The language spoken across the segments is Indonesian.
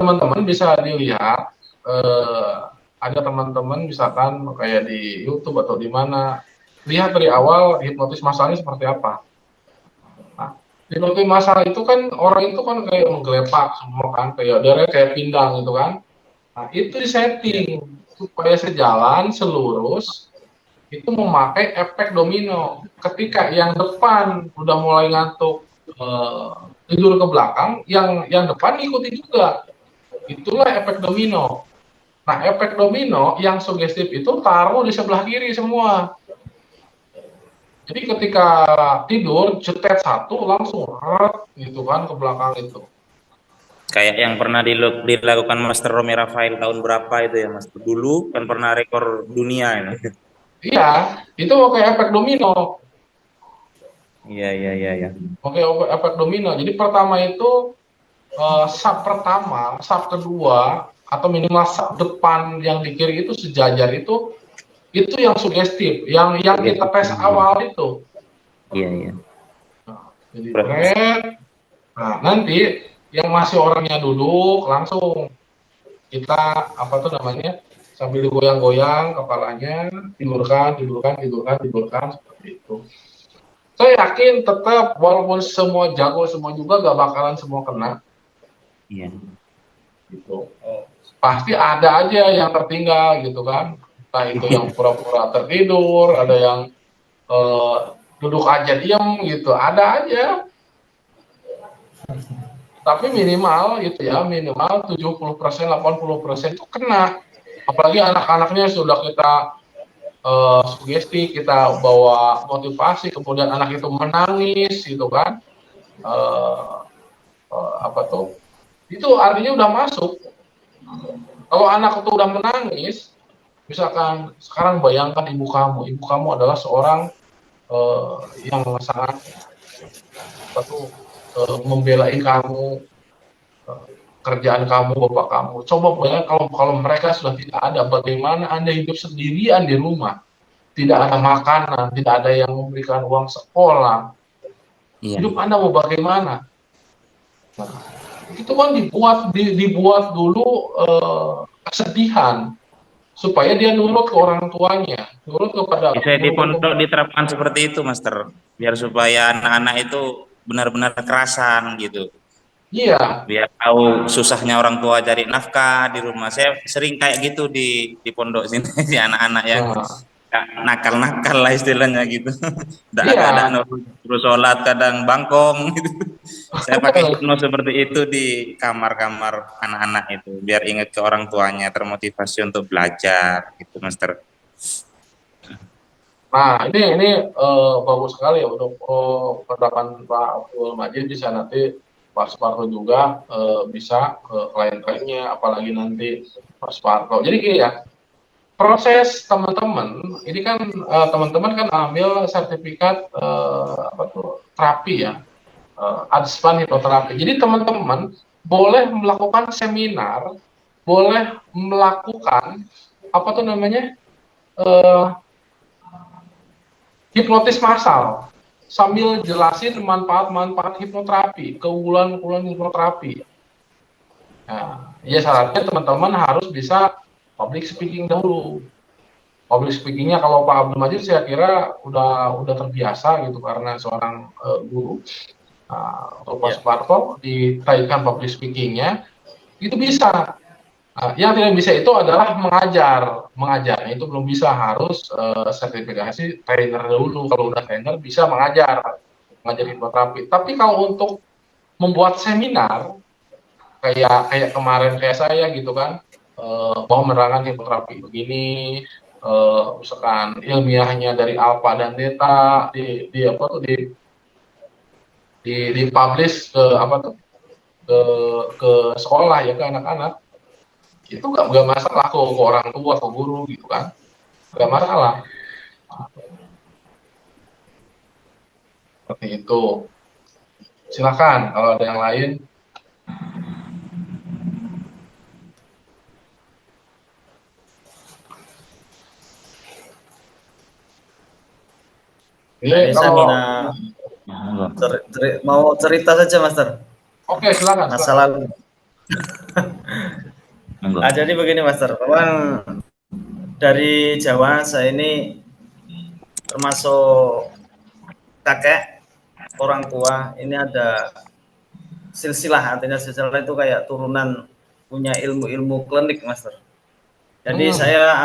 teman-teman bisa dilihat, ada teman-teman misalkan kayak di YouTube atau di mana, lihat dari awal hipnotis masalnya seperti apa. Nah, hipnotis masal itu kan orang itu kan kayak menggelepak semua kan, kayak darahnya kayak pindang gitu kan. Nah, itu Iya. disetting supaya sejalan, selurus, itu memakai efek domino. Ketika yang depan udah mulai ngantuk, tidur ke belakang, yang depan ikuti juga. Itulah efek domino. Nah, efek domino yang sugestif itu taruh di sebelah kiri semua. Jadi ketika tidur, cetet satu langsung gitu kan ke belakang itu. Kayak yang pernah dilakukan Master Romy Rafael tahun berapa itu ya Mas? Dulu kan pernah rekor dunia ini. Iya, itu pakai efek domino. Iya iya iya iya. Pakai efek domino. Jadi pertama itu sub pertama, sub kedua, atau minimal sub depan yang di kiri itu sejajar itu yang sugestif, yang Oke. kita tes awal itu. Iya iya. Nah, jadi thread. Nah, nanti yang masih orangnya duduk langsung kita apa tuh namanya sambil digoyang-goyang kepalanya, tidurkan, tidurkan, tidurkan, tidurkan seperti itu. Saya yakin tetap walaupun semua jago semua juga gak bakalan semua kena Iya. gitu. Pasti ada aja yang tertinggal gitu kan. Entah itu yang pura-pura tertidur, ada yang eh, duduk aja diem gitu, ada aja. Tapi minimal itu ya, minimal 70%, 80% itu kena. Apalagi anak-anaknya sudah kita sugesti, kita bawa motivasi, kemudian anak itu menangis gitu kan. Eh, apa tuh? Itu artinya udah masuk. Kalau anak itu udah menangis, misalkan sekarang bayangkan ibu kamu adalah seorang yang sangat apa tuh membelai kamu, eh, kerjaan kamu, bapak kamu. Coba bayangkan kalau mereka sudah tidak ada, bagaimana Anda hidup sendirian di rumah, tidak ada makanan, tidak ada yang memberikan uang sekolah, Iya. hidup Anda mau bagaimana? Nah, itu kan dibuat dulu kesedihan supaya dia nurut ke orang tuanya, nurut kepada Bisa di guru-guru. pondok diterapkan seperti itu, Master. Biar supaya anak-anak itu benar-benar kerasan gitu. Iya, Biar tahu susahnya orang tua cari nafkah di rumah. Saya sering kayak gitu di pondok sini si anak-anak yang nah, nakal-nakal lah istilahnya gitu. Nggak ada iya, nurut terus sholat kadang bangkong gitu. Saya pakai hipno seperti itu di kamar-kamar anak-anak itu biar ingat ke orang tuanya termotivasi untuk belajar gitu, Master. nah ini bagus sekali ya untuk pendapat Pak Abdul Majid, bisa nanti Pak Suparto juga bisa ke klien-kliennya, apalagi nanti Pak Suparto. Jadi gini ya, proses teman-teman ini kan teman-teman kan ambil sertifikat apa tuh terapi ya, Adspan hipnoterapi. Jadi teman-teman boleh melakukan seminar, boleh melakukan apa tuh namanya eh, hipnotis massal sambil jelasin manfaat-manfaat hipnoterapi, keunggulan-keunggulan hipnoterapi. Nah, ya syaratnya teman-teman harus bisa public speaking dahulu. Public speakingnya kalau Pak Abdul Majid saya kira udah terbiasa gitu karena seorang guru. Nah, untuk Pak Ya. Suparto dikaitkan public speakingnya itu bisa. Nah, yang tidak bisa itu adalah mengajar itu belum bisa, harus sertifikasi trainer dulu. Kalau udah trainer bisa mengajar hipnoterapi. Tapi kalau untuk membuat seminar kayak kayak kemarin kayak saya gitu kan, bahwa menerangkan hipnoterapi begini, misalkan ilmiahnya dari alfa dan beta di apa tuh di publish ke apa tuh ke ke sekolah ya, ke anak-anak, itu nggak masalah ke orang tua, ke guru gitu kan, nggak masalah seperti itu. Silakan kalau ada yang lain. Ini Ini kalau Samina mau cerita saja, Master. oke, silakan Masa silakan. lalu. Monggo. Jadi begini Master, memang dari Jawa saya ini termasuk kakek orang tua ini ada silsilah, artinya silsilah itu kayak turunan punya ilmu-ilmu klinik Master. Jadi saya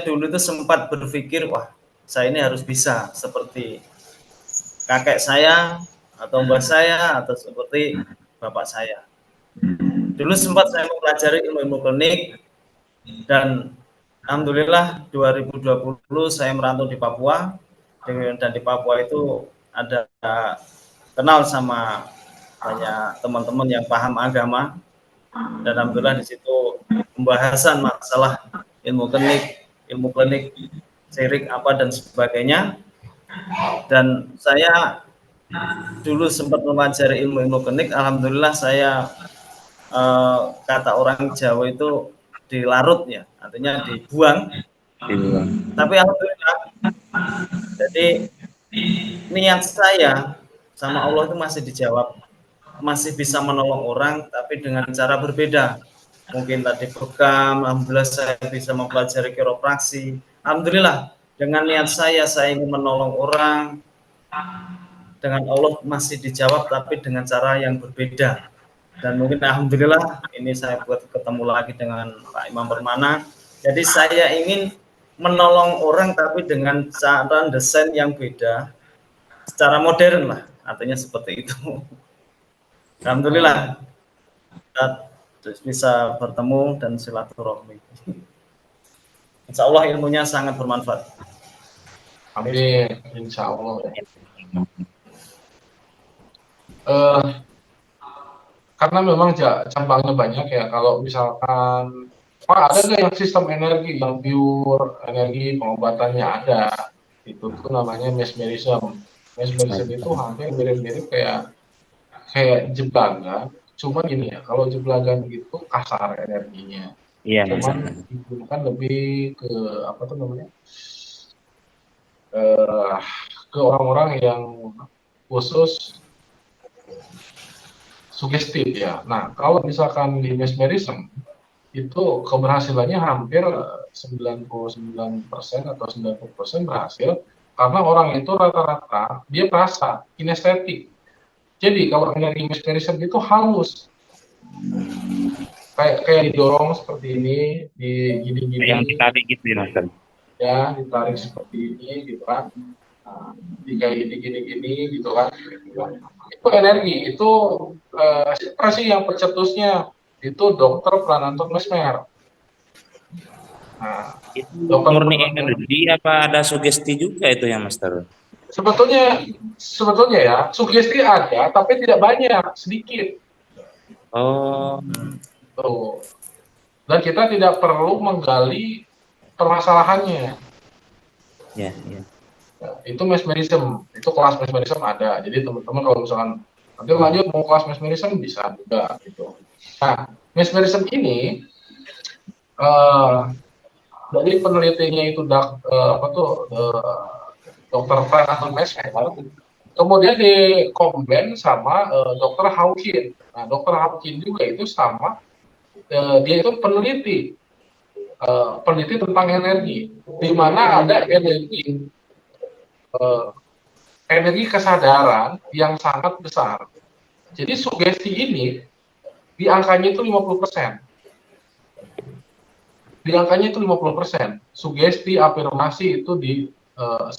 dulu itu sempat berpikir, wah saya ini harus bisa seperti kakek saya atau mbah saya atau seperti bapak saya. Dulu sempat saya mempelajari ilmu-ilmu klinik dan alhamdulillah 2020 saya merantau di Papua, dan di Papua itu ada kenal sama banyak teman-teman yang paham agama, dan alhamdulillah di situ pembahasan masalah ilmu klinik, sirik apa dan sebagainya. Dan saya dulu sempat mempelajari ilmu-ilmu klinik, alhamdulillah saya kata orang Jawa itu dilarut ya, artinya dibuang. Tapi alhamdulillah, jadi niat saya sama Allah itu masih dijawab, masih bisa menolong orang, tapi dengan cara berbeda. Mungkin tadi bekam, alhamdulillah saya bisa mempelajari kiropraksi. Alhamdulillah, dengan niat saya ingin menolong orang, dengan Allah masih dijawab, tapi dengan cara yang berbeda. Dan mungkin alhamdulillah ini saya buat ketemu lagi dengan Pak Imam Permana. Jadi saya ingin menolong orang tapi dengan cara desain yang beda, secara modern lah, artinya seperti itu. Alhamdulillah kita bisa bertemu dan silaturahmi. Insya Allah ilmunya sangat bermanfaat. Amin, insya Allah. Karena memang cabangnya banyak ya. Kalau misalkan Pak, ada nggak yang sistem energi yang pure energi pengobatannya ada? Itu tuh namanya mesmerism. Mesmerism itu hampir mirip-mirip kayak jeblagan. Cuma gini ya, kalau jeblagan itu kasar energinya. Iya, Cuman digunakan lebih ke apa tuh namanya? Ke orang-orang yang khusus sugestif ya. Nah, kalau misalkan di mesmerism itu keberhasilannya hampir 99% atau 90% berhasil karena orang itu rata-rata dia merasa kinestetik. Jadi kalau energi mesmerism itu halus, kayak didorong seperti ini, di gini-gini, yang ditarik gitu ya, Mas. ya ditarik seperti ini gitu kan, nah, di kayak gini-gini gitu kan. Itu energi, itu siapa sih yang pencetusnya? Itu Dokter Prananto Mesmer. Nah, Itu Dokter murni Prananto energi apa ada sugesti juga itu ya, Mas Taru? sebetulnya ya sugesti ada, tapi tidak banyak, sedikit. Oh, Tuh. Dan kita tidak perlu menggali permasalahannya. ya, ya. Nah, itu mesmerism, itu kelas mesmerism ada. Jadi teman-teman kalau misalkan nanti lanjut mau kelas mesmerism bisa juga gitu. Nah, mesmerism ini dari penelitiannya itu dokter Frank atau Mesmer, kemudian dikombin sama dokter Hawkin. Nah, dokter Hawkin juga itu sama, dia itu peneliti tentang energi, di mana ada energi kesadaran yang sangat besar. Jadi sugesti ini di angkanya itu 50%. Di angkanya itu 50%. Sugesti afirmasi itu di 10%,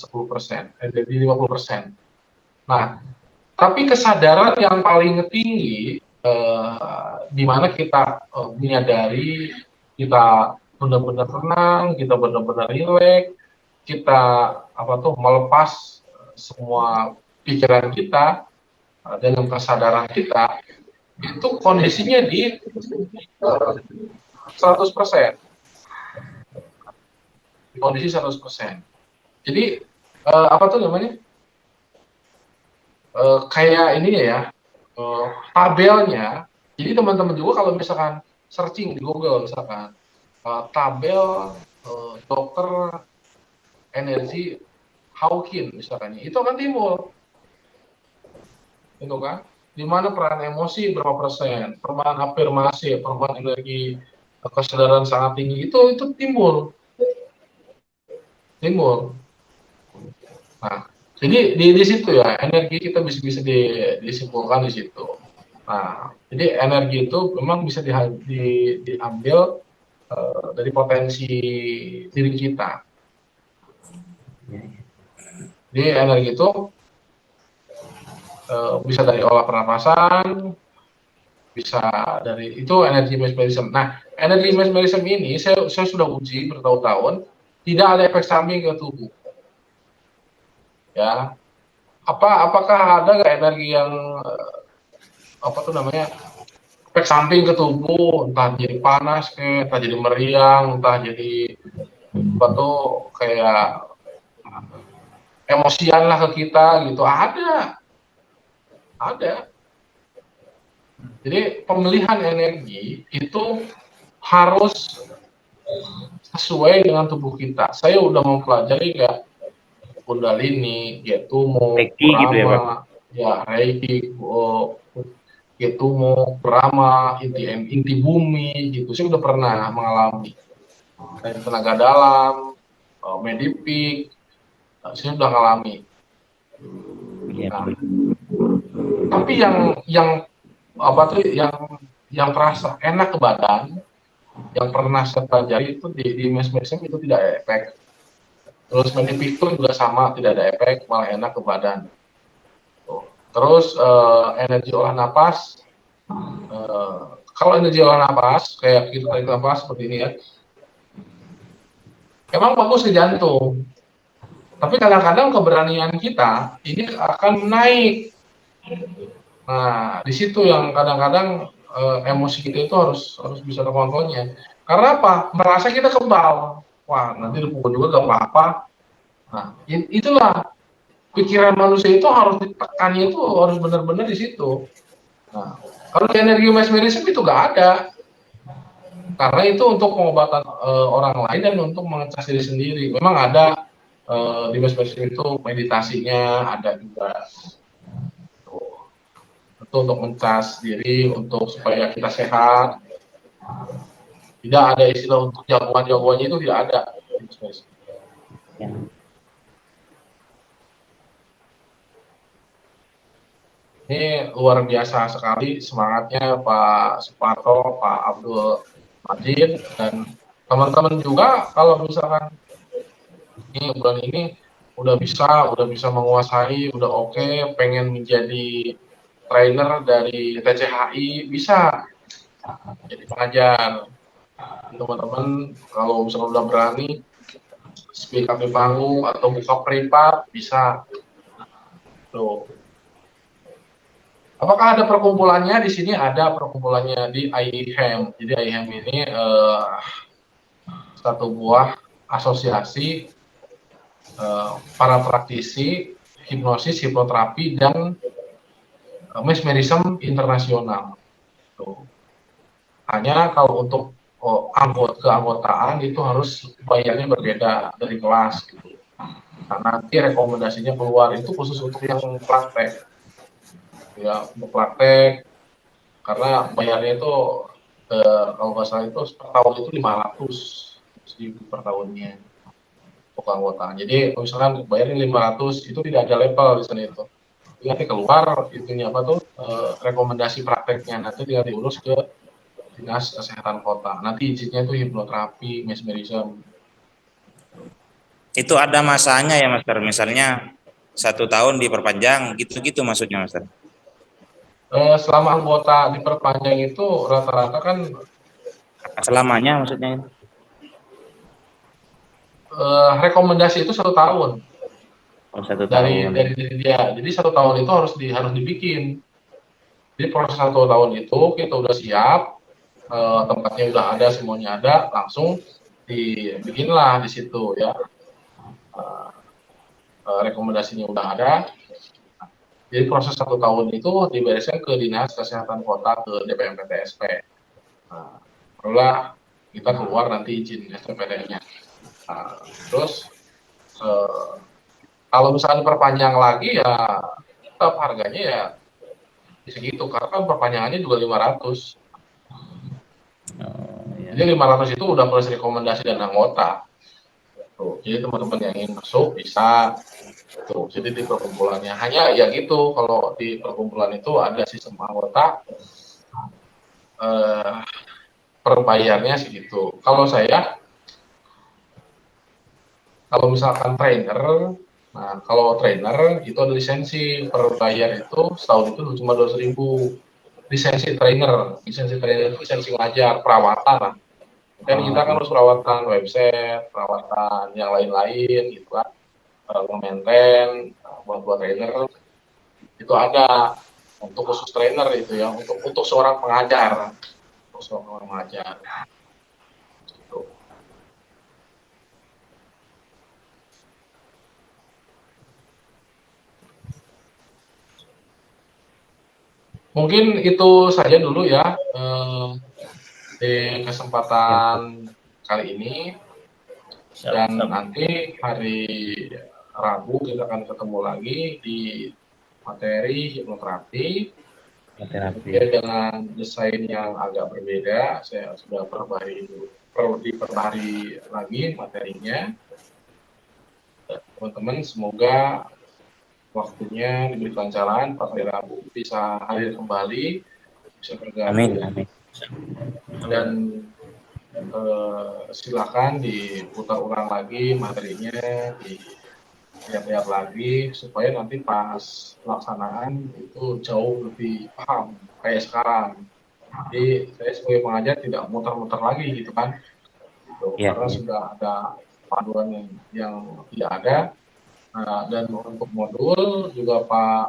di 50%. Nah, tapi kesadaran yang paling tinggi di mana kita menyadari kita benar-benar tenang, kita benar-benar rileks, kita melepas semua pikiran kita dalam kesadaran kita, itu kondisinya di 100%. Di kondisi 100%. Jadi kayak ini ya, tabelnya. Jadi teman-teman juga kalau misalkan searching di Google misalkan tabel dokter energi Hawkin misalkan, itu akan timbul, itu kan. di mana peran emosi berapa persen, peran afirmasi, peran energi kesadaran sangat tinggi itu timbul. Nah, jadi di situ ya energi kita bisa disimpulkan di situ. Nah, jadi energi itu memang bisa diambil dari potensi diri kita. Jadi energi itu bisa dari olah pernapasan, bisa dari itu energi mesmerism. Nah, energi mesmerism ini saya sudah uji bertahun-tahun, tidak ada efek samping ke tubuh. Ya, apakah ada nggak energi yang apa tuh namanya efek samping ke tubuh, entah jadi panas, entah jadi meriang, entah jadi apa tuh kayak emosian lah ke kita gitu, ada. Jadi pemilihan energi itu harus sesuai dengan tubuh kita. Saya udah mempelajari kayak Kundalini, Getumo, Reiki gitu ya Pak. Brahma, ya Reiki, Getumo, Brahma, inti bumi gitu. Saya udah pernah mengalami tenaga dalam, medipik, saya udah mengalami. Iya. Nah, tapi yang apa tuh yang terasa enak ke badan, yang pernah saya pelajari itu di mesmerism itu tidak ada efek. Terus medipik pun juga sama, tidak ada efek, malah enak ke badan. Terus energi olah napas, kalau energi olah napas kayak kita tarik napas seperti ini ya, emang bagus ke jantung. Tapi kadang-kadang keberanian kita ini akan naik. Nah, di situ yang kadang-kadang emosi kita itu harus bisa terkontrolnya. Karena apa? Merasa kita kebal. Wah, nanti dipukul juga gak apa-apa. Nah, itulah pikiran manusia itu harus ditekannya itu harus benar-benar di situ. Nah, kalau di energi mesmerism itu gak ada. Karena itu untuk pengobatan orang lain dan untuk mengecas diri sendiri. Memang ada di mesmerism itu meditasinya, ada juga itu untuk mencas diri, untuk supaya kita sehat. Tidak ada istilah untuk jagoan-jagoannya itu tidak ada. Ya. Ini luar biasa sekali semangatnya Pak Suparto, Pak Abdul Majid, dan teman-teman juga kalau misalkan ini bulan ini udah bisa menguasai, udah oke, pengen menjadi trainer dari TCHI, bisa jadi pengajar. Teman-teman kalau misalkan udah berani speak up di panggung atau buka privat bisa. Tuh. Apakah ada perkumpulannya? Di sini ada perkumpulannya di IHEM. Jadi IHEM ini satu buah asosiasi para praktisi hipnosis, hipnoterapi, dan mesmerism internasional. Tuh. Hanya kalau untuk keanggotaan itu harus bayarnya berbeda dari kelas. Gitu. Nah, nanti rekomendasinya keluar itu khusus untuk yang praktek. Ya, untuk praktek karena bayarnya itu kalau nggak salah itu per tahun itu 500.000 per tahunnya untuk keanggotaan. Jadi kalau misalkan bayarin 500 itu tidak ada level di sana itu. Jadi nanti keluar itunya apa tuh rekomendasi prakteknya nanti tinggal diurus ke dinas kesehatan kota. Nanti izinnya itu hipnoterapi, mesmerism. Itu ada masanya ya Master, misalnya 1 tahun diperpanjang gitu-gitu maksudnya Master. Selama anggota diperpanjang itu rata-rata kan Selamanya maksudnya. rekomendasi itu 1 tahun. Oh, 1 tahun. Dari dia. Jadi 1 tahun itu harus dibikin. Jadi proses 1 tahun itu kita udah siap, tempatnya udah ada, semuanya ada, langsung dibikinlah di situ ya. Rekomendasinya udah ada. Jadi proses 1 tahun itu dibereskan ke dinas kesehatan kota, ke DPM PTSP. Nah, barulah kita keluar nanti izin SPPD-nya. Nah, terus kalau misalnya diperpanjang lagi ya tetap harganya ya segitu karena kan perpanjangannya juga 500. Oh, ya. Jadi 500 itu udah plus rekomendasi dan anggota. Tuh, jadi teman-teman yang ingin masuk bisa. Tuh, jadi di perkumpulannya hanya ya gitu, kalau di perkumpulan itu ada sistem anggota, eh, per bayarnya segitu. Kalau misalkan trainer, nah kalau trainer itu ada lisensi per bayar itu setahun itu cuma 200.000. Lisensi trainer itu lisensi ngajar, perawatan lah. Kan kita kan harus perawatan website, perawatan yang lain-lain gitu kan, nge-maintain, buat trainer itu ada untuk khusus trainer itu ya, untuk seorang pengajar, gitu. Mungkin itu saja dulu ya, di kesempatan kali ini, dan nanti hari Rabu kita akan ketemu lagi di materi hipnoterapi. Dengan desain yang agak berbeda, saya sudah perlu diperbarui lagi materinya. Teman-teman semoga waktunya diberi kelancaran, Pak hari Rabu bisa hadir kembali, bisa bergabung. Amin. Dan silakan diputar ulang lagi materinya, lihat-lihat lagi supaya nanti pas pelaksanaan itu jauh lebih paham kayak sekarang. Jadi saya sebagai pengajar tidak muter-muter lagi gitu kan, gitu. Karena sudah ada panduan yang tidak ada. Nah, dan untuk modul juga Pak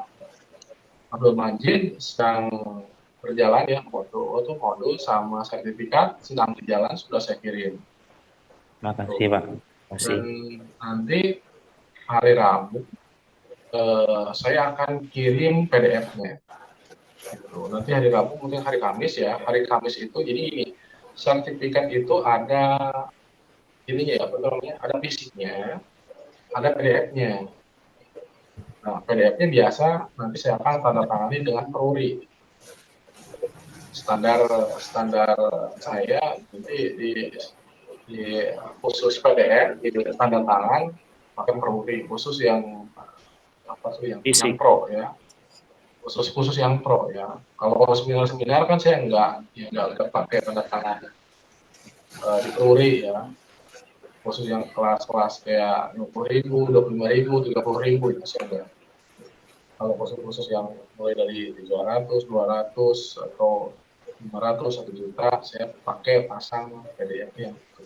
Abdul Majid sedang berjalan ya, modul sama sertifikat sedang berjalan, sudah saya kirim. Makasih Pak. Dan nanti hari Rabu saya akan kirim PDF-nya. Gitu. Nanti hari Rabu mungkin hari Kamis ya. Hari Kamis itu jadi ini sertifikat itu ada ininya ya, apa namanya? Ada fisiknya, ada PDF-nya. Nah, PDF-nya biasa nanti saya akan tanda tangani dengan peruri. Standar saya nanti di khusus PDF di tanda tangan pakai peruri khusus yang yang pro ya. Khusus yang pro ya. Kalau seminar kan saya nggak pakai tanda tangan di peruri ya. Khusus yang kelas-kelas kayak 20.000, 25.000, 30.000 itu saya enggak. Kalau khusus yang mulai dari 300, 200 atau 500, 1 juta, saya pakai pasang PDF yang itu.